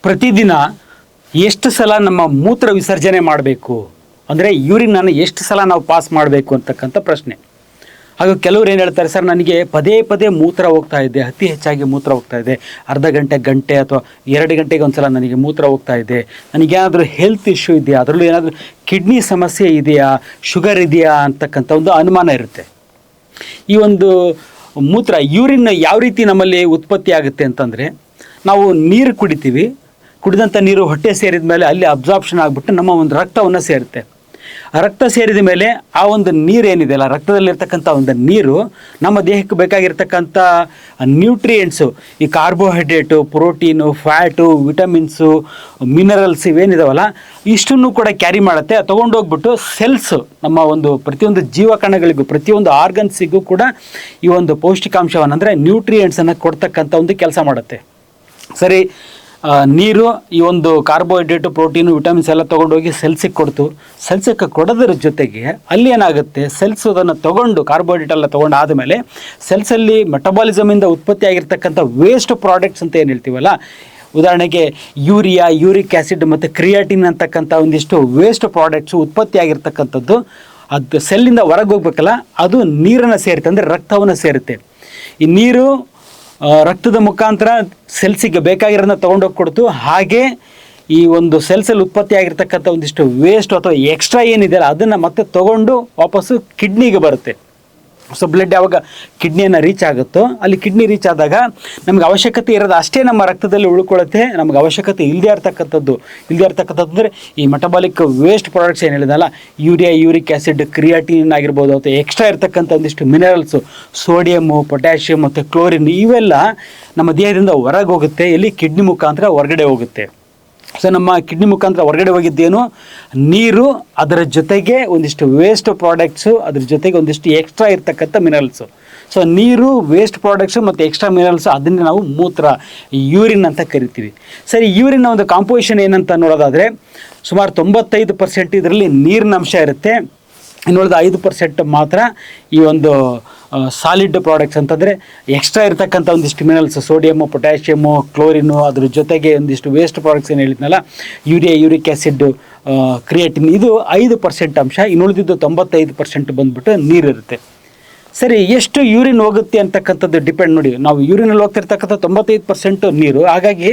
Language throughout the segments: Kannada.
ಪ್ರತಿದಿನ ಎಷ್ಟು ಸಲ ನಮ್ಮ ಮೂತ್ರ ವಿಸರ್ಜನೆ ಮಾಡಬೇಕು, ಅಂದರೆ ಯೂರಿನನ್ನು ಎಷ್ಟು ಸಲ ನಾವು ಪಾಸ್ ಮಾಡಬೇಕು ಅಂತಕ್ಕಂಥ ಪ್ರಶ್ನೆ. ಹಾಗೂ ಕೆಲವ್ರು ಏನು ಹೇಳ್ತಾರೆ, ಸರ್ ನನಗೆ ಪದೇ ಪದೇ ಮೂತ್ರ ಹೋಗ್ತಾ ಇದೆ, ಅತಿ ಹೆಚ್ಚಾಗಿ ಮೂತ್ರ ಹೋಗ್ತಾ ಇದೆ, ಅರ್ಧ ಗಂಟೆ ಅಥವಾ 2 ಗಂಟೆಗೆ ಒಂದು ಸಲ ನನಗೆ ಮೂತ್ರ ಹೋಗ್ತಾ ಇದೆ, ನನಗೇನಾದರೂ ಹೆಲ್ತ್ ಇಶ್ಯೂ ಇದೆಯಾ, ಅದರಲ್ಲೂ ಏನಾದರೂ ಕಿಡ್ನಿ ಸಮಸ್ಯೆ ಇದೆಯಾ, ಶುಗರ್ ಇದೆಯಾ ಅಂತಕ್ಕಂಥ ಒಂದು ಅನುಮಾನ ಇರುತ್ತೆ. ಈ ಒಂದು ಮೂತ್ರ ಯೂರಿನ್ ಯಾವ ರೀತಿ ನಮ್ಮಲ್ಲಿ ಉತ್ಪತ್ತಿ ಆಗುತ್ತೆ ಅಂತಂದರೆ, ನಾವು ನೀರು ಕುಡಿತೀವಿ, ಕುಡಿದಂಥ ನೀರು ಹೊಟ್ಟೆ ಸೇರಿದ ಮೇಲೆ ಅಲ್ಲಿ ಅಬ್ಸಾರ್ಪ್ಷನ್ ಆಗಿಬಿಟ್ಟು ನಮ್ಮ ಒಂದು ರಕ್ತವನ್ನು ಸೇರುತ್ತೆ. ರಕ್ತ ಸೇರಿದ ಮೇಲೆ ಆ ಒಂದು ನೀರು ಏನಿದೆ ಅಲ್ಲ, ರಕ್ತದಲ್ಲಿರ್ತಕ್ಕಂಥ ಒಂದು ನೀರು ನಮ್ಮ ದೇಹಕ್ಕೆ ಬೇಕಾಗಿರ್ತಕ್ಕಂಥ ನ್ಯೂಟ್ರಿಯೆಂಟ್ಸು, ಈ carbohydrate, protein, fat, vitamins, minerals ಇವೇನಿದಾವಲ್ಲ ಇಷ್ಟನ್ನು ಕೂಡ ಕ್ಯಾರಿ ಮಾಡುತ್ತೆ. ತೊಗೊಂಡೋಗ್ಬಿಟ್ಟು ಸೆಲ್ಸು, ನಮ್ಮ ಒಂದು ಪ್ರತಿಯೊಂದು ಜೀವಕಣಗಳಿಗೂ ಪ್ರತಿಯೊಂದು ಆರ್ಗನ್ಸಿಗೂ ಕೂಡ ಈ ಒಂದು ಪೌಷ್ಟಿಕಾಂಶವನ್ನು ಅಂದರೆ ನ್ಯೂಟ್ರಿಯೆಂಟ್ಸನ್ನು ಕೊಡ್ತಕ್ಕಂಥ ಒಂದು ಕೆಲಸ ಮಾಡುತ್ತೆ. ಸರಿ, ನೀರು ಈ ಒಂದು ಕಾರ್ಬೋಹೈಡ್ರೇಟು, ಪ್ರೋಟೀನು, ವಿಟಮಿನ್ಸ್ ಎಲ್ಲ ತೊಗೊಂಡೋಗಿ ಸೆಲ್ಸಿಗೆ ಕೊಡ್ತು. ಸೆಲ್ಸಿಗೆ ಕೊಡೋದ್ರ ಜೊತೆಗೆ ಅಲ್ಲಿ ಏನಾಗುತ್ತೆ, ಸೆಲ್ಸ್ ಅದನ್ನು ತೊಗೊಂಡು ಕಾರ್ಬೋಹೈಡ್ರೇಟ್ ಎಲ್ಲ ತೊಗೊಂಡು ಆದಮೇಲೆ ಸೆಲ್ಸಲ್ಲಿ ಮೆಟಬಾಲಿಸಮಿಂದ ಉತ್ಪತ್ತಿ ಆಗಿರ್ತಕ್ಕಂಥ ವೇಸ್ಟ್ ಪ್ರಾಡಕ್ಟ್ಸ್ ಅಂತ ಏನು ಹೇಳ್ತೀವಲ್ಲ, ಉದಾಹರಣೆಗೆ ಯೂರಿಯಾ, ಯೂರಿಕ್ ಆ್ಯಸಿಡ್ ಮತ್ತು ಕ್ರಿಯಾಟಿನ್ ಅಂತಕ್ಕಂಥ ಒಂದಿಷ್ಟು ವೇಸ್ಟ್ ಪ್ರಾಡಕ್ಟ್ಸು ಉತ್ಪತ್ತಿ ಆಗಿರ್ತಕ್ಕಂಥದ್ದು ಅದು ಸೆಲ್ಲಿಂದ ಹೊರಗೆ ಹೋಗ್ಬೇಕಲ್ಲ, ಅದು ನೀರನ್ನು ಸೇರುತ್ತೆ, ಅಂದರೆ ರಕ್ತವನ್ನು ಸೇರುತ್ತೆ. ಈ ನೀರು ರಕ್ತದ ಮುಖಾಂತರ ಸೆಲ್ಸಿಗೆ ಬೇಕಾಗಿರೋದನ್ನ ತೊಗೊಂಡೋಗಿ ಕೊಡ್ತು. ಹಾಗೆ ಈ ಒಂದು ಸೆಲ್ಸಲ್ಲಿ ಉತ್ಪತ್ತಿ ಆಗಿರ್ತಕ್ಕಂಥ ಒಂದಿಷ್ಟು ವೇಸ್ಟ್ ಅಥವಾ ಎಕ್ಸ್ಟ್ರಾ ಏನಿದೆಯಲ್ಲ ಅದನ್ನು ಮತ್ತೆ ತೊಗೊಂಡು ವಾಪಸ್ಸು ಕಿಡ್ನಿಗೆ ಬರುತ್ತೆ. ಸೊ ಬ್ಲಡ್ ಯಾವಾಗ ಕಿಡ್ನಿಯನ್ನು ರೀಚ್ ಆಗುತ್ತೋ, ಅಲ್ಲಿ ಕಿಡ್ನಿ ರೀಚ್ ಆದಾಗ ನಮ್ಗೆ ಅವಶ್ಯಕತೆ ಇರೋದು ಅಷ್ಟೇ ನಮ್ಮ ರಕ್ತದಲ್ಲಿ ಉಳ್ಕೊಳ್ಳುತ್ತೆ. ನಮ್ಗೆ ಅವಶ್ಯಕತೆ ಇಲ್ಲದೇ ಇರ್ತಕ್ಕಂಥದ್ದು ಅಂದರೆ ಈ ಮೆಟಬಾಲಿಕ್ ವೇಸ್ಟ್ ಪ್ರಾಡಕ್ಟ್ಸ್ ಏನು ಹೇಳಿದಲ್ಲ, ಯೂರಿಯಾ, ಯೂರಿಕ್ ಆ್ಯಸಿಡ್, ಕ್ರಿಯಾಟಿನ್ ಆಗಿರ್ಬೋದು, ಅಥವಾ ಎಕ್ಸ್ಟ್ರಾ ಇರ್ತಕ್ಕಂಥ ಒಂದಿಷ್ಟು ಮಿನರಲ್ಸು, ಸೋಡಿಯಮ್ಮು, ಪೊಟ್ಯಾಷಿಯಮ್ ಮತ್ತು ಕ್ಲೋರಿನ್ ಇವೆಲ್ಲ ನಮ್ಮ ದೇಹದಿಂದ ಹೊರಗೆ ಹೋಗುತ್ತೆ. ಇಲ್ಲಿ ಕಿಡ್ನಿ ಮುಖಾಂತರ ಹೊರಗಡೆ ಹೋಗುತ್ತೆ. ಸೊ ನಮ್ಮ ಕಿಡ್ನಿ ಮುಖಾಂತರ ಹೊರಗಡೆ ಹೋಗಿದ್ದೇನು ನೀರು, ಅದರ ಜೊತೆಗೆ ಒಂದಿಷ್ಟು ವೇಸ್ಟ್ ಪ್ರಾಡಕ್ಟ್ಸು, ಅದ್ರ ಜೊತೆಗೆ ಒಂದಿಷ್ಟು ಎಕ್ಸ್ಟ್ರಾ ಇರ್ತಕ್ಕಂಥ ಮಿನರಲ್ಸು. ಸೊ ನೀರು, ವೇಸ್ಟ್ ಪ್ರಾಡಕ್ಟ್ಸು ಮತ್ತು ಎಕ್ಸ್ಟ್ರಾ ಮಿನರಲ್ಸು, ಅದನ್ನು ನಾವು ಮೂತ್ರ, ಯೂರಿನ್ ಅಂತ ಕರಿತೀವಿ. ಸರಿ, ಯೂರಿನ್ನ ಒಂದು ಕಾಂಪೋಸಿಷನ್ ಏನಂತ ನೋಡೋದಾದರೆ ಸುಮಾರು 95% ಇದರಲ್ಲಿ ನೀರಿನ ಅಂಶ ಇರುತ್ತೆ. ಇನ್ನುಳಿದ 5% ಮಾತ್ರ ಈ ಒಂದು ಸಾಲಿಡ್ ಪ್ರಾಡಕ್ಟ್ಸ್ ಅಂತಂದರೆ ಎಕ್ಸ್ಟ್ರಾ ಇರ್ತಕ್ಕಂಥ ಒಂದಿಷ್ಟು ಮಿನರಲ್ಸ್, ಸೋಡಿಯಮ್ಮು, ಪೊಟ್ಯಾಷಿಯಮ್ಮು, ಕ್ಲೋರಿನು, ಅದ್ರ ಜೊತೆಗೆ ಒಂದಿಷ್ಟು ವೇಸ್ಟ್ ಪ್ರಾಡಕ್ಟ್ಸ್ ಏನು ಹೇಳಿದ್ನಲ್ಲ, ಯೂರಿಯಾ, ಯೂರಿಕ್ ಆ್ಯಸಿಡ್, ಕ್ರಿಯಾಟಿನ್, ಇದು 5% ಅಂಶ. ಇನ್ನುಳಿದಿದ್ದು 95% ಬಂದುಬಿಟ್ಟು ನೀರಿರುತ್ತೆ. ಸರಿ, ಎಷ್ಟು ಯೂರಿನ್ ಹೋಗುತ್ತೆ ಅಂತಕ್ಕಂಥದ್ದು ಡಿಪೆಂಡ್. ನೋಡಿ, ನಾವು ಯೂರಿನಲ್ಲಿ ಹೋಗ್ತಿರ್ತಕ್ಕಂಥ 95% ನೀರು, ಹಾಗಾಗಿ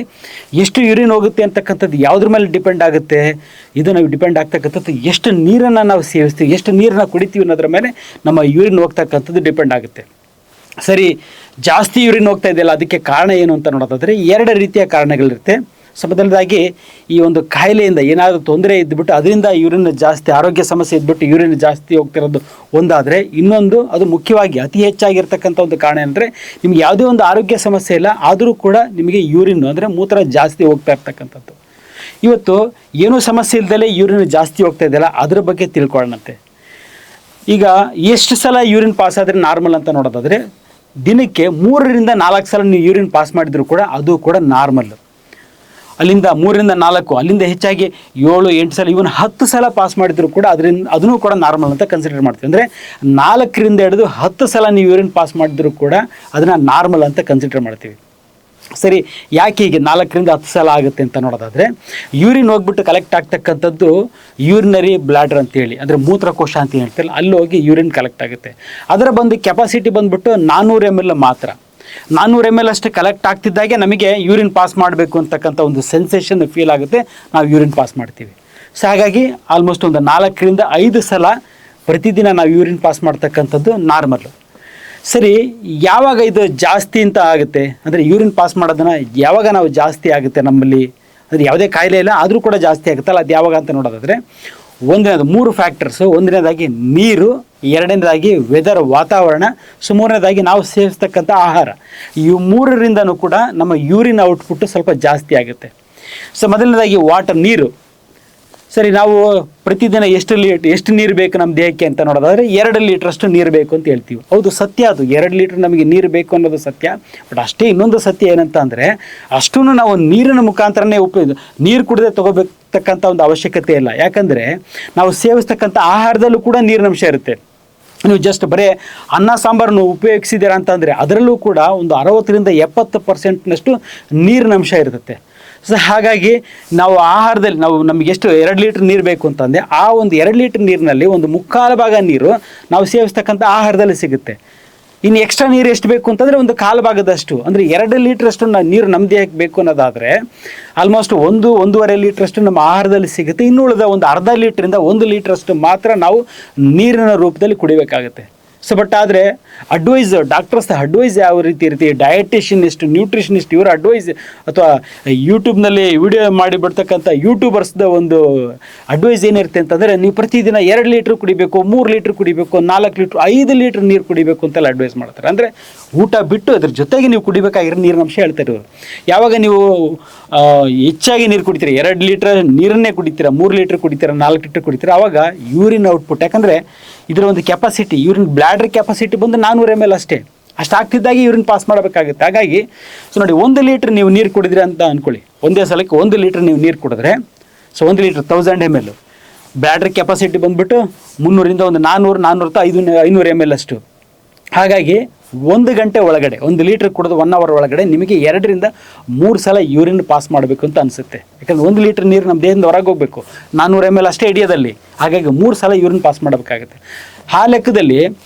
ಎಷ್ಟು ಯೂರಿನ್ ಹೋಗುತ್ತೆ ಅಂತಕ್ಕಂಥದ್ದು ಯಾವುದ್ರ ಮೇಲೆ ಡಿಪೆಂಡ್ ಆಗುತ್ತೆ, ಇದು ನಾವು ಡಿಪೆಂಡ್ ಆಗ್ತಕ್ಕಂಥದ್ದು ಎಷ್ಟು ನೀರನ್ನು ನಾವು ಸೇವಿಸ್ತೀವಿ, ಎಷ್ಟು ನೀರನ್ನು ಕುಡಿತೀವಿ ಅನ್ನೋದ್ರ ಮೇಲೆ ನಮ್ಮ ಯೂರಿನ್ ಹೋಗ್ತಕ್ಕಂಥದ್ದು ಡಿಪೆಂಡ್ ಆಗುತ್ತೆ. ಸರಿ, ಜಾಸ್ತಿ ಯೂರಿನ್ ಹೋಗ್ತಾ ಇದೆಯಲ್ಲ, ಅದಕ್ಕೆ ಕಾರಣ ಏನು ಅಂತ ನೋಡೋದಾದರೆ 2 ರೀತಿಯ ಕಾರಣಗಳಿರುತ್ತೆ. ಮೊದಲನೇದಾಗಿ ಈ ಒಂದು ಕಾಯಿಲೆಯಿಂದ ಏನಾದರೂ ತೊಂದರೆ ಇದ್ದುಬಿಟ್ಟು ಅದರಿಂದ ಯೂರಿನ್ ಜಾಸ್ತಿ, ಆರೋಗ್ಯ ಸಮಸ್ಯೆ ಇದ್ಬಿಟ್ಟು ಯೂರಿನ್ ಜಾಸ್ತಿ ಹೋಗ್ತಿರೋದು ಒಂದಾದರೆ, ಇನ್ನೊಂದು ಅದು ಮುಖ್ಯವಾಗಿ ಅತಿ ಹೆಚ್ಚಾಗಿರ್ತಕ್ಕಂಥ ಒಂದು ಕಾರಣ ಅಂದರೆ ನಿಮ್ಗೆ ಯಾವುದೇ ಒಂದು ಆರೋಗ್ಯ ಸಮಸ್ಯೆ ಇಲ್ಲ, ಆದರೂ ಕೂಡ ನಿಮಗೆ ಯೂರಿನ್ ಅಂದರೆ ಮೂತ್ರ ಜಾಸ್ತಿ ಹೋಗ್ತಾ ಇರ್ತಕ್ಕಂಥದ್ದು. ಇವತ್ತು ಏನೂ ಸಮಸ್ಯೆ ಇಲ್ಲದಲೇ ಯೂರಿನ್ ಜಾಸ್ತಿ ಹೋಗ್ತಾ ಇದೆಯಲ್ಲ, ಅದ್ರ ಬಗ್ಗೆ ತಿಳ್ಕೊಳ್ಳೋಣಂತೆ. ಈಗ ಎಷ್ಟು ಸಲ ಯೂರಿನ್ ಪಾಸ್ ಆದರೆ ನಾರ್ಮಲ್ ಅಂತ ನೋಡೋದಾದರೆ, ದಿನಕ್ಕೆ 3 ರಿಂದ 4 ಸಲ ನೀವು ಯೂರಿನ್ ಪಾಸ್ ಮಾಡಿದರೂ ಕೂಡ ಅದು ಕೂಡ ನಾರ್ಮಲ್ಲು. ಅಲ್ಲಿಂದ 3 ರಿಂದ 4, ಅಲ್ಲಿಂದ ಹೆಚ್ಚಾಗಿ 7, 8 ಸಲ, ಇವನ್ 10 ಸಲ ಪಾಸ್ ಮಾಡಿದ್ರು ಕೂಡ ಅದನ್ನು ಕೂಡ ನಾರ್ಮಲ್ ಅಂತ ಕನ್ಸಿಡರ್ ಮಾಡ್ತೀವಿ. ಅಂದರೆ 4 ರಿಂದ ಹಿಡಿದು 10 ಸಲ ನೀವು ಯೂರಿನ್ ಪಾಸ್ ಮಾಡಿದ್ರು ಕೂಡ ಅದನ್ನು ನಾರ್ಮಲ್ ಅಂತ ಕನ್ಸಿಡರ್ ಮಾಡ್ತೀವಿ. ಸರಿ, ಯಾಕೆ ಹೀಗೆ 4 ರಿಂದ 10 ಸಲ ಆಗುತ್ತೆ ಅಂತ ನೋಡೋದಾದರೆ, ಯೂರಿನ್ ಹೋಗ್ಬಿಟ್ಟು ಕಲೆಕ್ಟ್ ಆಗ್ತಕ್ಕಂಥದ್ದು ಯೂರಿನರಿ ಬ್ಲಾಡರ್ ಅಂತೇಳಿ, ಅಂದರೆ ಮೂತ್ರಕೋಶ ಅಂತ ಹೇಳ್ತಿಲ್ಲ, ಅಲ್ಲಿ ಹೋಗಿ ಯೂರಿನ್ ಕಲೆಕ್ಟ್ ಆಗುತ್ತೆ. ಅದರ ಒಂದು ಕೆಪಾಸಿಟಿ ಬಂದುಬಿಟ್ಟು 400 ml ಮಾತ್ರ. 400 ml ಅಷ್ಟೇ ಕಲೆಕ್ಟ್ ಆಗ್ತಿದ್ದಾಗೆ ನಮಗೆ ಯೂರಿನ್ ಪಾಸ್ ಮಾಡಬೇಕು ಅಂತಕ್ಕಂಥ ಒಂದು ಸೆನ್ಸೇಷನ್ ಫೀಲ್ ಆಗುತ್ತೆ, ನಾವು ಯೂರಿನ್ ಪಾಸ್ ಮಾಡ್ತೀವಿ. ಸೊ ಹಾಗಾಗಿ ಆಲ್ಮೋಸ್ಟ್ ಒಂದು 4 ರಿಂದ 5 ಸಲ ಪ್ರತಿದಿನ ನಾವು ಯೂರಿನ್ ಪಾಸ್ ಮಾಡ್ತಕ್ಕಂಥದ್ದು ನಾರ್ಮಲ್ಲು. ಸರಿ, ಯಾವಾಗ ಇದು ಜಾಸ್ತಿ ಅಂತ ಆಗುತ್ತೆ ಅಂದರೆ ಯೂರಿನ್ ಪಾಸ್ ಮಾಡೋದನ್ನು ಯಾವಾಗ ನಾವು ಜಾಸ್ತಿ ಆಗುತ್ತೆ ನಮ್ಮಲ್ಲಿ, ಅಂದರೆ ಯಾವುದೇ ಕಾಯಿಲೆ ಇಲ್ಲ ಆದರೂ ಕೂಡ ಜಾಸ್ತಿ ಆಗುತ್ತಲ್ಲ, ಅದು ಯಾವಾಗ ಅಂತ ನೋಡೋದಾದರೆ, ಒಂದನೇದು 3 ಫ್ಯಾಕ್ಟರ್ಸು. ಒಂದನೇದಾಗಿ ನೀರು, ಎರಡನೇದಾಗಿ ವೆದರ್, ವಾತಾವರಣ, ಮೂರನೇದಾಗಿ ನಾವು ಸೇವಿಸ್ತಕ್ಕಂಥ ಆಹಾರ. ಈ 3ರಿಂದನೂ ಕೂಡ ನಮ್ಮ ಯೂರಿನ್ ಔಟ್ಪುಟ್ಟು ಸ್ವಲ್ಪ ಜಾಸ್ತಿ ಆಗುತ್ತೆ. ಸೊ ಮೊದಲನೇದಾಗಿ ವಾಟರ್, ನೀರು. ಸರಿ, ನಾವು ಪ್ರತಿದಿನ ಎಷ್ಟು ನೀರು ಬೇಕು ನಮ್ಮ ದೇಹಕ್ಕೆ ಅಂತ ನೋಡೋದಾದರೆ 2 ಲೀಟ್ರಷ್ಟು ನೀರು ಬೇಕು ಅಂತ ಹೇಳ್ತೀವಿ. ಹೌದು, ಸತ್ಯ, ಅದು 2 ಲೀಟ್ರ್ ನಮಗೆ ನೀರು ಬೇಕು ಅನ್ನೋದು ಸತ್ಯ. ಬಟ್ ಅಷ್ಟೇ, ಇನ್ನೊಂದು ಸತ್ಯ ಏನಂತ ಅಂದರೆ, ಅಷ್ಟೂ ನಾವು ನೀರಿನ ಮುಖಾಂತರನೇ ನೀರು ಕುಡಿದೇ ತಗೋಬೇಕಂತ ಒಂದು ಅವಶ್ಯಕತೆ ಇಲ್ಲ. ಯಾಕಂದರೆ ನಾವು ಸೇವಿಸ್ತಕ್ಕಂಥ ಆಹಾರದಲ್ಲೂ ಕೂಡ ನೀರಿನಂಶ ಇರುತ್ತೆ. ನೀವು ಜಸ್ಟ್ ಬರೀ ಅನ್ನ ಸಾಂಬಾರನ್ನು ಉಪಯೋಗಿಸಿದ್ದೀರಾ ಅಂತಂದರೆ ಅದರಲ್ಲೂ ಕೂಡ ಒಂದು 60 ರಿಂದ 70% ನೀರಿನಂಶ ಇರುತ್ತೆ. ಸೊ ಹಾಗಾಗಿ ನಾವು ಆಹಾರದಲ್ಲಿ ನಮಗೆ ಎಷ್ಟು 2 ಲೀಟ್ರ್ ನೀರು ಬೇಕು ಅಂತಂದರೆ ಆ ಒಂದು 2 ಲೀಟ್ರ್ ನೀರಿನಲ್ಲಿ ಒಂದು ಮುಕ್ಕಾಲು ಭಾಗ ನೀರು ನಾವು ಸೇವಿಸ್ತಕ್ಕಂಥ ಆಹಾರದಲ್ಲಿ ಸಿಗುತ್ತೆ. ಇನ್ನು ಎಕ್ಸ್ಟ್ರಾ ನೀರು ಎಷ್ಟು ಬೇಕು ಅಂತಂದರೆ ಒಂದು ಕಾಲು ಭಾಗದಷ್ಟು, ಅಂದರೆ 2 ಲೀಟ್ರಷ್ಟು ನೀರು ನಮ್ಮ ದೇಹಕ್ಕೆ ಬೇಕು ಅನ್ನೋದಾದರೆ ಆಲ್ಮೋಸ್ಟ್ 1-1.5 ಲೀಟ್ರಷ್ಟು ನಮ್ಮ ಆಹಾರದಲ್ಲಿ ಸಿಗುತ್ತೆ. ಇನ್ನು ಉಳಿದ ಒಂದು ಅರ್ಧ ಲೀಟ್ರಿಂದ 1 ಲೀಟ್ರಷ್ಟು ಮಾತ್ರ ನಾವು ನೀರಿನ ರೂಪದಲ್ಲಿ ಕುಡಿಬೇಕಾಗುತ್ತೆ. ಸೊ ಬಟ್ ಆದರೆ ಡಾಕ್ಟರ್ಸ್ ಅಡ್ವೈಸ್ ಯಾವ ರೀತಿ ಇರುತ್ತೆ, ಡಯಟಿಷಿಯನಿಸ್ಟ್, ನ್ಯೂಟ್ರಿಷನಿಸ್ಟ್ ಇವರ ಅಡ್ವೈಸ್ ಅಥವಾ ಯೂಟ್ಯೂಬ್ನಲ್ಲಿ ವಿಡಿಯೋ ಮಾಡಿ ಬಿಡ್ತಕ್ಕಂಥ ಯೂಟ್ಯೂಬರ್ಸ್ದ ಒಂದು ಅಡ್ವೈಸ್ ಏನಿರುತ್ತೆ ಅಂತಂದರೆ ನೀವು ಪ್ರತಿದಿನ 2 ಲೀಟ್ರ್ ಕುಡಿಬೇಕು, 3 ಲೀಟ್ರ್ ಕುಡಿಬೇಕು, 4 ಲೀಟ್ರ್, 5 ಲೀಟ್ರ್ ನೀರು ಕುಡಿಬೇಕು ಅಂತೆಲ್ಲ ಅಡ್ವೈಸ್ ಮಾಡ್ತಾರೆ. ಅಂದರೆ ಊಟ ಬಿಟ್ಟು ಅದ್ರ ಜೊತೆಗೆ ನೀವು ಕುಡಿಬೇಕಾಗಿರೋ ನೀರಿನ ಅಂಶ ಹೇಳ್ತಾರೆ ಇವರು. ಯಾವಾಗ ನೀವು ಹೆಚ್ಚಾಗಿ ನೀರು ಕುಡಿತೀರ, 2 ಲೀಟ್ರ್ ನೀರನ್ನೇ ಕುಡಿತೀರ, 3 ಲೀಟ್ರ್ ಕುಡಿತೀರ, 4 ಲೀಟ್ರ್ ಕುಡಿತೀರ, ಆವಾಗ ಯೂರಿನ್ ಔಟ್ಪುಟ್, ಯಾಕಂದರೆ ಇದರ ಒಂದು ಕೆಪಾಸಿಟಿ, ಯೂರಿನ್ ಬ್ಲ್ಯಾಡ್ರ್ ಕೆಪಾಸಿಟಿ ಬಂದು 400 ml ಅಷ್ಟೇ, ಅಷ್ಟು ಆಗ್ತಿದ್ದಾಗೆ ಯೂರಿನ್ ಪಾಸ್ ಮಾಡಬೇಕಾಗುತ್ತೆ. ಹಾಗಾಗಿ ಸೊ ನೋಡಿ, 1 ಲೀಟ್ರ್ ನೀವು ನೀರು ಕುಡಿದ್ರಿ ಅಂತ ಅಂದ್ಕೊಳ್ಳಿ, ಒಂದೇ ಸಲಕ್ಕೆ 1 ಲೀಟ್ರ್ ನೀವು ನೀರು ಕುಡಿದ್ರೆ, ಸೊ 1 ಲೀಟ್ರ್ 1000 ml, ಬ್ಲ್ಯಾಡ್ರ್ ಕೆಪಾಸಿಟಿ ಬಂದುಬಿಟ್ಟು 300ರಿಂದ ಒಂದು 400-500 ml ಅಷ್ಟು. ಹಾಗಾಗಿ 1 ಗಂಟೆ ಒಳಗಡೆ 1 ಲೀಟ್ರ್ ಕುಡಿದು 1 ಅವರ್ ಒಳಗಡೆ ನಿಮಗೆ 2-3 ಸಲ ಯೂರಿನ್ ಪಾಸ್ ಮಾಡಬೇಕು ಅಂತ ಅನಿಸುತ್ತೆ. ಯಾಕಂದರೆ 1 ಲೀಟ್ರ್ ನೀರು ನಮ್ಮ ದೇಹದಿಂದ ಹೊರಗೆ ಹೋಗಬೇಕು, 400 ml ಅಷ್ಟೇ ಹಿಡಿಯೋದಲ್ಲಿ. ಹಾಗಾಗಿ 3 ಸಲ ಯೂರಿನ್ ಪಾಸ್ ಮಾಡಬೇಕಾಗುತ್ತೆ. ಆ ಲೆಕ್ಕದಲ್ಲಿ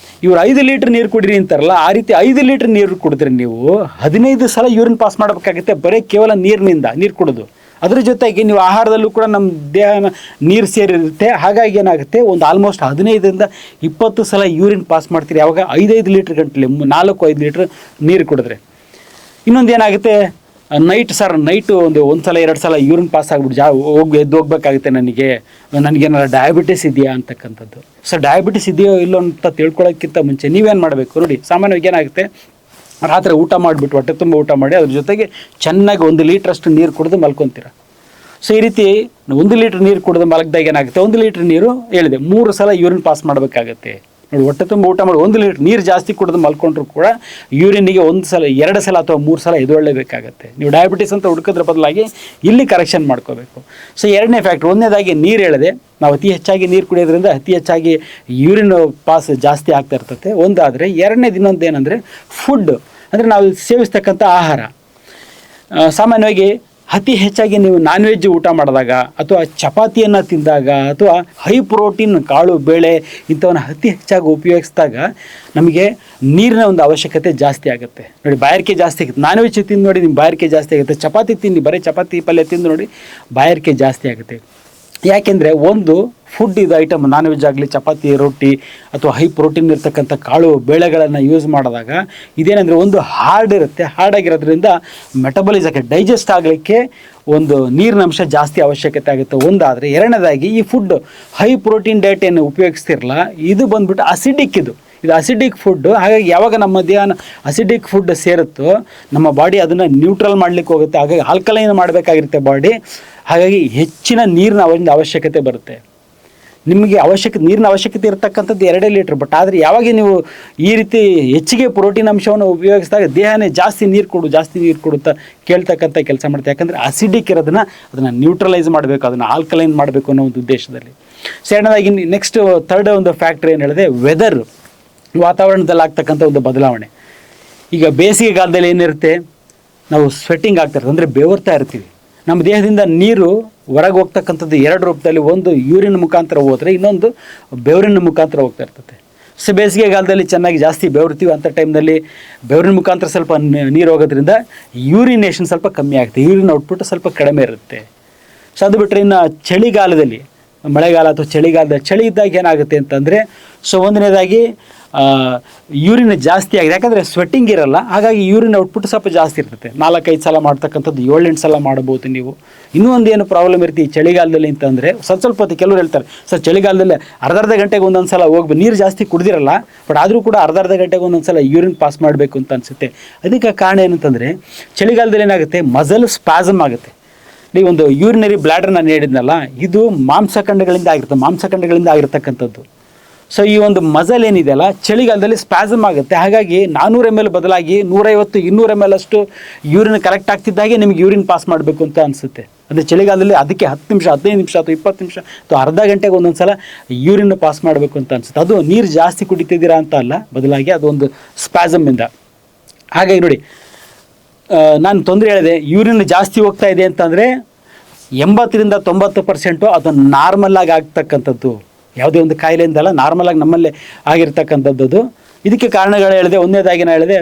ಇವರು 5 ಲೀಟ್ರ್ ನೀರು ಕುಡಿರಿ ಅಂತಾರಲ್ಲ, ಆ ರೀತಿ 5 ಲೀಟ್ರ್ ನೀರು ಕುಡಿದ್ರೆ ನೀವು 15 ಸಲ ಯೂರಿನ್ ಪಾಸ್ ಮಾಡಬೇಕಾಗುತ್ತೆ, ಬರೀ ಕೇವಲ ನೀರು ಕುಡಿದು. ಅದ್ರ ಜೊತೆಗೆ ನೀವು ಆಹಾರದಲ್ಲೂ ಕೂಡ ನಮ್ಮ ದೇಹನ ನೀರು ಸೇರಿರುತ್ತೆ. ಹಾಗಾಗಿ ಏನಾಗುತ್ತೆ, ಒಂದು ಆಲ್ಮೋಸ್ಟ್ 15-20 ಸಲ ಯೂರಿನ್ ಪಾಸ್ ಮಾಡ್ತೀರಿ. ಯಾವಾಗ 5 ಲೀಟ್ರ್ ಗಂಟಲೆ 4-5 ಲೀಟ್ರ್ ನೀರು ಕುಡಿದ್ರೆ. ಇನ್ನೊಂದು ಏನಾಗುತ್ತೆ, ನೈಟ್ ಒಂದು ಸಲ 2 ಸಲ ಯೂರಿನ್ ಪಾಸ್ ಆಗ್ಬಿಟ್ಟು ಎದ್ದು ಹೋಗ್ಬೇಕಾಗುತ್ತೆ, ನನಗೇನಾರ ಡಯಾಬಿಟಿಸ್ ಇದೆಯಾ ಅಂತಕ್ಕಂಥದ್ದು. ಸೊ ಡಯಾಬಿಟಿಸ್ ಇದೆಯೋ ಇಲ್ಲೋ ಅಂತ ತಿಳ್ಕೊಳ್ಳೋಕ್ಕಿಂತ ಮುಂಚೆ ನೀವೇನು ಮಾಡಬೇಕು ನೋಡಿ, ಸಾಮಾನ್ಯವಾಗಿ ಏನಾಗುತ್ತೆ, ರಾತ್ರಿ ಊಟ ಮಾಡಿಬಿಟ್ಟು ಹೊಟ್ಟೆ ತುಂಬ ಊಟ ಮಾಡಿ ಅದ್ರ ಜೊತೆಗೆ ಚೆನ್ನಾಗಿ 1 ಲೀಟ್ರಷ್ಟು ನೀರು ಕುಡಿದು ಮಲ್ಕೊತೀರ. ಸೊ ಈ ರೀತಿ 1 ಲೀಟ್ರ್ ನೀರು ಕುಡಿದು ಮಲಗಿದಾಗ ಏನಾಗುತ್ತೆ, 1 ಲೀಟ್ರ್ ನೀರು ಹೇಳಿದೆ 3 ಸಲ ಯೂರಿನ್ ಪಾಸ್ ಮಾಡಬೇಕಾಗತ್ತೆ ನೋಡಿ. ಹೊಟ್ಟೆ ತುಂಬ ಊಟ ಮಾಡಿ 1 ಲೀಟ್ರ್ ನೀರು ಜಾಸ್ತಿ ಕುಡಿದು ಮಲ್ಕೊಂಡ್ರು ಕೂಡ ಯೂರಿನಿಗೆ 1 ಸಲ 2 ಸಲ ಅಥವಾ 3 ಸಲ ಎದುಕೊಳ್ಳೇಬೇಕಾಗತ್ತೆ. ನೀವು ಡಯಾಬಿಟಿಸ್ ಅಂತ ಹುಡುಕೋದ್ರ ಬದಲಾಗಿ ಇಲ್ಲಿ ಕರೆಕ್ಷನ್ ಮಾಡ್ಕೋಬೇಕು. ಸೊ ಎರಡನೇ ಫ್ಯಾಕ್ಟ್ರ್, ಒಂದನೇದಾಗಿ ನೀರು ಹೇಳಿದೆ, ನಾವು ಅತಿ ಹೆಚ್ಚಾಗಿ ನೀರು ಕುಡಿಯೋದ್ರಿಂದ ಅತಿ ಹೆಚ್ಚಾಗಿ ಯೂರಿನ್ ಪಾಸ್ ಜಾಸ್ತಿ ಆಗ್ತಾ ಇರ್ತದೆ ಒಂದಾದರೆ. ಎರಡನೇದು ಇನ್ನೊಂದು ಏನಂದರೆ ಫುಡ್, ಅಂದರೆ ನಾವು ಸೇವಿಸ್ತಕ್ಕಂಥ ಆಹಾರ. ಸಾಮಾನ್ಯವಾಗಿ ಅತಿ ಹೆಚ್ಚಾಗಿ ನೀವು ನಾನ್ ವೆಜ್ ಊಟ ಮಾಡಿದಾಗ ಅಥವಾ ಚಪಾತಿಯನ್ನು ತಿಂದಾಗ ಅಥವಾ ಹೈ ಪ್ರೋಟೀನ್ ಕಾಳು ಬೇಳೆ ಇಂಥವನ್ನ ಅತಿ ಹೆಚ್ಚಾಗಿ ಉಪಯೋಗಿಸಿದಾಗ ನಮಗೆ ನೀರಿನ ಒಂದು ಅವಶ್ಯಕತೆ ಜಾಸ್ತಿ ಆಗುತ್ತೆ ನೋಡಿ. ಬಾಯಾರಿಕೆ ಜಾಸ್ತಿ ಆಗುತ್ತೆ. ನಾನ್ ವೆಜ್ ತಿಂದು ನೋಡಿ ನಿಮ್ಮ ಬಾಯಾರಿಕೆ ಜಾಸ್ತಿ ಆಗುತ್ತೆ. ಚಪಾತಿ ತಿಂದು ಬರೀ ಚಪಾತಿ ಪಲ್ಯ ತಿಂದು ನೋಡಿ ಬಾಯಾರಿಕೆ ಜಾಸ್ತಿ ಆಗುತ್ತೆ. ಯಾಕೆಂದರೆ ಒಂದು ಫುಡ್ ಇದು ಐಟಮ್, ನಾನ್ ವೆಜ್ ಆಗಲಿ ಚಪಾತಿ ರೊಟ್ಟಿ ಅಥವಾ ಹೈ ಪ್ರೋಟೀನ್ ಇರ್ತಕ್ಕಂಥ ಕಾಳು ಬೇಳೆಗಳನ್ನು ಯೂಸ್ ಮಾಡಿದಾಗ ಇದೇನೆಂದರೆ ಒಂದು ಹಾರ್ಡ್ ಇರುತ್ತೆ. ಹಾರ್ಡಾಗಿರೋದ್ರಿಂದ ಮೆಟಬಲಿಸಕ್ಕೆ ಡೈಜೆಸ್ಟ್ ಆಗಲಿಕ್ಕೆ ಒಂದು ನೀರಿನ ಅಂಶ ಜಾಸ್ತಿ ಅವಶ್ಯಕತೆ ಆಗುತ್ತೆ ಒಂದಾದರೆ. ಎರಡನೇದಾಗಿ ಈ ಫುಡ್ ಹೈ ಪ್ರೋಟೀನ್ ಡಯಟ್ ಏನು ಉಪಯೋಗಿಸ್ತಿರಲ್ಲ, ಇದು ಬಂದ್ಬಿಟ್ಟು ಅಸಿಡಿಕ್, ಇದು ಅಸಿಡಿಕ್ ಫುಡ್. ಹಾಗಾಗಿ ಯಾವಾಗ ನಮ್ಮ ದೇಹನ ಅಸಿಡಿಕ್ ಫುಡ್ ಸೇರುತ್ತೋ ನಮ್ಮ ಬಾಡಿ ಅದನ್ನು ನ್ಯೂಟ್ರಲ್ ಮಾಡಲಿಕ್ಕೆ ಹೋಗುತ್ತೆ. ಹಾಗಾಗಿ ಆಲ್ಕಲೈನ್ ಮಾಡಬೇಕಾಗಿರುತ್ತೆ ಬಾಡಿ. ಹಾಗಾಗಿ ಹೆಚ್ಚಿನ ನೀರಿನ ಅವಶ್ಯಕತೆ ಬರುತ್ತೆ. ನಿಮಗೆ ನೀರಿನ ಅವಶ್ಯಕತೆ ಇರತಕ್ಕಂಥದ್ದು 2 ಲೀಟ್ರ್. ಬಟ್ ಆದರೆ ಯಾವಾಗ ನೀವು ಈ ರೀತಿ ಹೆಚ್ಚಿಗೆ ಪ್ರೋಟೀನ್ ಅಂಶವನ್ನು ಉಪಯೋಗಿಸಿದಾಗ ದೇಹನೇ ಜಾಸ್ತಿ ನೀರು ಕೊಡುತ್ತಾ ಕೇಳ್ತಕ್ಕಂಥ ಕೆಲಸ ಮಾಡುತ್ತೆ. ಯಾಕಂದರೆ ಅಸಿಡಿಕ್ ಇರೋದನ್ನು ಅದನ್ನು ನ್ಯೂಟ್ರಲೈಸ್ ಮಾಡಬೇಕು, ಅದನ್ನು ಆಲ್ಕಲೈನ್ ಮಾಡಬೇಕು ಅನ್ನೋ ಒಂದು ಉದ್ದೇಶದಲ್ಲಿ. ಎರಡನೇದಾಗಿ ನೆಕ್ಸ್ಟ್ ಥರ್ಡ್ ಒಂದು ಫ್ಯಾಕ್ಟ್ರಿ ಏನು ಹೇಳಿದೆ, ವೆದರ್, ವಾತಾವರಣದಲ್ಲಿ ಆಗ್ತಕ್ಕಂಥ ಒಂದು ಬದಲಾವಣೆ. ಈಗ ಬೇಸಿಗೆಗಾಲದಲ್ಲಿ ಏನಿರುತ್ತೆ, ನಾವು ಸ್ವೆಟ್ಟಿಂಗ್ ಆಗ್ತಿರುತ್ತೆ, ಅಂದರೆ ಬೆವರ್ತಾ ಇರ್ತೀವಿ. ನಮ್ಮ ದೇಹದಿಂದ ನೀರು ಹೊರಗೆ ಹೋಗ್ತಕ್ಕಂಥದ್ದು 2 ರೂಪದಲ್ಲಿ, ಒಂದು ಯೂರಿನ್ ಮುಖಾಂತರ ಹೋದರೆ ಇನ್ನೊಂದು ಬೆವರಿನ ಮುಖಾಂತರ ಹೋಗ್ತಾ ಇರ್ತದೆ. ಸೊ ಬೇಸಿಗೆಗಾಲದಲ್ಲಿ ಚೆನ್ನಾಗಿ ಜಾಸ್ತಿ ಬೆವರ್ತೀವಿ, ಅಂಥ ಟೈಮ್ನಲ್ಲಿ ಬೆವರಿನ ಮುಖಾಂತರ ಸ್ವಲ್ಪ ನೀರು ಹೋಗೋದ್ರಿಂದ ಯೂರಿನೇಷನ್ ಸ್ವಲ್ಪ ಕಮ್ಮಿ ಆಗುತ್ತೆ, ಯೂರಿನ್ ಔಟ್ಪುಟ್ ಸ್ವಲ್ಪ ಕಡಿಮೆ ಇರುತ್ತೆ. ಸೊ ಅದು ಬಿಟ್ಟರೆ ಇನ್ನು ಚಳಿಗಾಲದಲ್ಲಿ, ಮಳೆಗಾಲ ಅಥವಾ ಚಳಿ ಇದ್ದಾಗ ಏನಾಗುತ್ತೆ ಅಂತಂದರೆ, ಸೊ ಒಂದನೇದಾಗಿ ಯೂರಿನ್ ಜಾಸ್ತಿ ಆಗಿದೆ, ಯಾಕಂದರೆ ಸ್ವೆಟ್ಟಿಂಗ್ ಇರಲ್ಲ. ಹಾಗಾಗಿ ಯೂರಿನ್ ಔಟ್ಪುಟ್ ಸ್ವಲ್ಪ ಜಾಸ್ತಿ ಇರ್ತದೆ. 4-5 ಸಲ ಮಾಡ್ತಕ್ಕಂಥದ್ದು 7-8 ಸಲ ಮಾಡ್ಬೋದು ನೀವು. ಇನ್ನೂ ಒಂದು ಏನು ಪ್ರಾಬ್ಲಮ್ ಇರುತ್ತೆ ಈ ಚಳಿಗಾಲದಲ್ಲಿ ಅಂತಂದರೆ, ಸ್ವಲ್ಪ ಹೊತ್ತು ಕೆಲವರು ಹೇಳ್ತಾರೆ ಸರ್ ಚಳಿಗಾಲದಲ್ಲಿ ಅರ್ಧ ಗಂಟೆಗೆ ಒಂದೊಂದು ಸಲ ಹೋಗ್ಬೇಕು, ನೀರು ಜಾಸ್ತಿ ಕುಡ್ದಿರಲ್ಲ ಬಟ್ ಆದರೂ ಕೂಡ ಅರ್ಧ ಗಂಟೆಗೆ ಒಂದೊಂದು ಸಲ ಯೂರಿನ್ ಪಾಸ್ ಮಾಡಬೇಕು ಅಂತ ಅನಿಸುತ್ತೆ. ಅದಕ್ಕೆ ಕಾರಣ ಏನಂತಂದರೆ ಚಳಿಗಾಲದಲ್ಲಿ ಏನಾಗುತ್ತೆ, ಮಸಲ್ ಸ್ಪಾಸಮ್ ಆಗುತ್ತೆ. ಈ ಒಂದು ಯೂರಿನರಿ ಬ್ಲ್ಯಾಡರ್ ನಾನು ಹೇಳಿದ್ನಲ್ಲ, ಇದು ಮಾಂಸಖಂಡಗಳಿಂದ ಆಗಿರ್ತಕ್ಕಂಥದ್ದು. ಸೊ ಈ ಒಂದು ಮಸಲ್ ಏನಿದೆಯಲ್ಲ ಚಳಿಗಾಲದಲ್ಲಿ ಸ್ಪ್ಯಾಸಮ್ ಆಗುತ್ತೆ. ಹಾಗಾಗಿ 400 ml ಬದಲಾಗಿ 150-200 ml ಅಷ್ಟು ಯೂರಿನ್ ಕರೆಕ್ಟ್ ಆಗ್ತಿದ್ದಾಗೆ ನಿಮಗೆ ಯೂರಿನ್ ಪಾಸ್ ಮಾಡಬೇಕು ಅಂತ ಅನಿಸುತ್ತೆ. ಅಂದರೆ ಚಳಿಗಾಲದಲ್ಲಿ ಅದಕ್ಕೆ 10 ನಿಮಿಷ, 15 ನಿಮಿಷ ಅಥವಾ 20 ನಿಮಿಷ ಅಥವಾ ಅರ್ಧ ಗಂಟೆಗೆ ಒಂದೊಂದು ಸಲ ಯೂರಿನ್ ಪಾಸ್ ಮಾಡಬೇಕು ಅಂತ ಅನಿಸುತ್ತೆ. ಅದು ನೀರು ಜಾಸ್ತಿ ಕುಡಿತಿದ್ದೀರಾ ಅಂತ ಅಲ್ಲ, ಬದಲಾಗಿ ಅದೊಂದು ಸ್ಪ್ಯಾಸಮ್ಮಿಂದ. ಹಾಗಾಗಿ ನೋಡಿ, ನಾನು ತೊಂದರೆ ಹೇಳಿದೆ, ಯೂರಿನ್ ಜಾಸ್ತಿ ಹೋಗ್ತಾ ಇದೆ ಅಂತಂದರೆ 80-90% ಅದು ನಾರ್ಮಲ್ಲಾಗಿ ಆಗ್ತಕ್ಕಂಥದ್ದು, ಯಾವುದೇ ಒಂದು ಕಾಯಿಲೆಯಿಂದಲ್ಲ, ನಾರ್ಮಲಾಗಿ ನಮ್ಮಲ್ಲೇ ಆಗಿರ್ತಕ್ಕಂಥದ್ದು. ಇದಕ್ಕೆ ಕಾರಣಗಳು ಹೇಳಿದೆ. ಒಂದನೇದಾಗಿ ನಾನು ಹೇಳಿದೆ,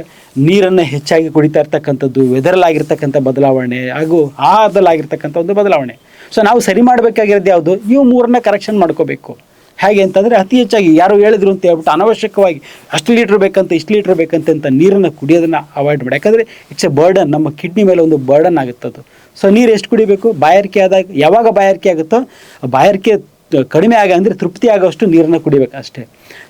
ನೀರನ್ನು ಹೆಚ್ಚಾಗಿ ಕುಡಿತಾ ಇರ್ತಕ್ಕಂಥದ್ದು, ವೆದರಲ್ಲಾಗಿರ್ತಕ್ಕಂಥ ಬದಲಾವಣೆ ಹಾಗೂ ಆಹಾರದಲ್ಲಾಗಿರ್ತಕ್ಕಂಥ ಒಂದು ಬದಲಾವಣೆ. ಸೊ ನಾವು ಸರಿ ಮಾಡಬೇಕಾಗಿರೋದು ಯಾವುದು, ಇವು ಮೂರನ್ನ ಕರೆಕ್ಷನ್ ಮಾಡ್ಕೋಬೇಕು. ಹೇಗೆ ಅಂತಂದರೆ, ಅತಿ ಹೆಚ್ಚಾಗಿ ಯಾರು ಹೇಳಿದ್ರು ಅಂತ ಹೇಳ್ಬಿಟ್ಟು ಅನವಶ್ಯಕವಾಗಿ ಅಷ್ಟು ಲೀಟ್ರ್ ಬೇಕಂತ ಇಷ್ಟು ಲೀಟ್ರ್ ಬೇಕಂತ ನೀರನ್ನು ಕುಡಿಯೋದನ್ನು ಅವಾಯ್ಡ್ ಮಾಡಿ. ಯಾಕಂದರೆ ಇಟ್ಸ್ ಎ ಬರ್ಡನ್, ನಮ್ಮ ಕಿಡ್ನಿ ಮೇಲೆ ಒಂದು ಬರ್ಡನ್ ಆಗುತ್ತದು. ಸೊ ನೀರು ಎಷ್ಟು ಕುಡಿಬೇಕು, ಬಾಯಾರಿಕೆ ಆದಾಗ, ಯಾವಾಗ ಬಾಯಾರಿಕೆ ಆಗುತ್ತೋ ಬಾಯಾರಿಕೆ ಕಡಿಮೆ ಅಂದರೆ ತೃಪ್ತಿ ಆಗೋಷ್ಟು ನೀರನ್ನು ಕುಡಿಬೇಕು ಅಷ್ಟೇ.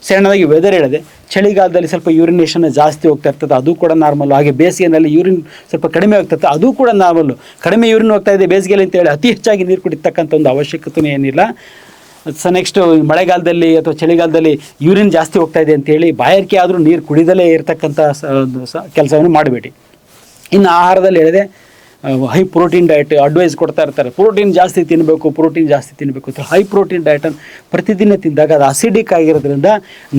ಸಣ್ಣದಾಗಿ ವೆದರ್ ಹೇಳಿದೆ, ಚಳಿಗಾಲದಲ್ಲಿ ಸ್ವಲ್ಪ ಯೂರಿನೇಷನ್ ಜಾಸ್ತಿ ಹೋಗ್ತಾ ಇರ್ತದೆ, ಅದು ಕೂಡ ನಾರ್ಮಲ್ಲು. ಹಾಗೆ ಬೇಸಿಗೆಯಲ್ಲಿ ಯೂರಿನ್ ಸ್ವಲ್ಪ ಕಡಿಮೆ ಆಗ್ತದೆ, ಅದು ಕೂಡ ನಾರ್ಮಲ್ಲು. ಕಡಿಮೆ ಯೂರಿನ್ ಹೋಗ್ತಾ ಇದೆ ಬೇಸಿಗೆಯಲ್ಲಿ ಅಂತೇಳಿ ಅತಿ ಹೆಚ್ಚಾಗಿ ನೀರು ಕುಡಿತಕ್ಕಂಥ ಒಂದು ಅವಶ್ಯಕತೆ ಏನಿಲ್ಲ. ಸೊ ನೆಕ್ಸ್ಟು ಮಳೆಗಾಲದಲ್ಲಿ ಅಥವಾ ಚಳಿಗಾಲದಲ್ಲಿ ಯೂರಿನ್ ಜಾಸ್ತಿ ಹೋಗ್ತಾ ಇದೆ ಅಂತೇಳಿ ಬಾಯಾರಿಕೆ ಆದರೂ ನೀರು ಕುಡಿದಲೇ ಇರತಕ್ಕಂಥ ಕೆಲಸವನ್ನು ಮಾಡಬೇಡಿ. ಇನ್ನು ಆಹಾರದಲ್ಲಿ ಹೇಳಿದೆ, ಹೈ ಪ್ರೋಟೀನ್ ಡಯಟ್ ಅಡ್ವೈಸ್ ಕೊಡ್ತಾ ಇರ್ತಾರೆ, ಪ್ರೋಟೀನ್ ಜಾಸ್ತಿ ತಿನ್ನಬೇಕು ಅಂತ. ಹೈ ಪ್ರೋಟೀನ್ ಡಯಟನ್ನು ಪ್ರತಿದಿನ ತಿಂದಾಗ ಅದು ಅಸಿಡಿಕ್ ಆಗಿರೋದ್ರಿಂದ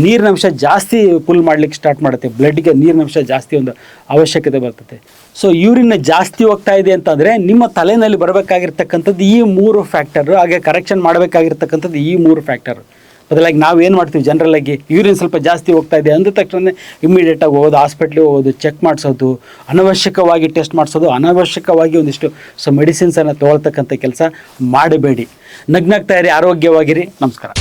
ನೀರಿನಂಶ ಜಾಸ್ತಿ ಪುಲ್ ಮಾಡಲಿಕ್ಕೆ ಸ್ಟಾರ್ಟ್ ಮಾಡುತ್ತೆ, ಬ್ಲಡ್ಗೆ ನೀರಿನಂಶ ಜಾಸ್ತಿ ಒಂದು ಅವಶ್ಯಕತೆ ಬರ್ತದೆ. ಸೊ ಯೂರಿನ್ ಜಾಸ್ತಿ ಹೋಗ್ತಾ ಇದೆ ಅಂತಂದರೆ ನಿಮ್ಮ ತಲೆಯಲ್ಲಿ ಬರಬೇಕಾಗಿರ್ತಕ್ಕಂಥದ್ದು ಈ 3 ಫ್ಯಾಕ್ಟರು, ಹಾಗೆ ಕರೆಕ್ಷನ್ ಮಾಡಬೇಕಾಗಿರ್ತಕ್ಕಂಥದ್ದು ಈ 3 ಫ್ಯಾಕ್ಟರು. ಬದಲಾಗಿ ನಾವು ಏನು ಮಾಡ್ತೀವಿ, ಜನರಲಾಗಿ ಯೂರಿನ್ ಸ್ವಲ್ಪ ಜಾಸ್ತಿ ಹೋಗ್ತಾ ಇದೆ ಅಂದ ತಕ್ಷಣ ಇಮ್ಮಿಡಿಯೇಟಾಗಿ ಹೋಗೋದು, ಹಾಸ್ಪಿಟ್ಲಿಗೆ ಹೋಗೋದು, ಚೆಕ್ ಮಾಡಿಸೋದು, ಅನವಶ್ಯಕವಾಗಿ ಟೆಸ್ಟ್ ಮಾಡಿಸೋದು, ಅನವಶ್ಯಕವಾಗಿ ಒಂದಿಷ್ಟು ಮೆಡಿಸಿನ್ಸನ್ನು ತೊಗೊಳ್ತಕ್ಕಂಥ ಕೆಲಸ ಮಾಡಬೇಡಿ. ನಗ್ನಾಗ್ತಾ ಇರಿ, ಆರೋಗ್ಯವಾಗಿರಿ. ನಮಸ್ಕಾರ.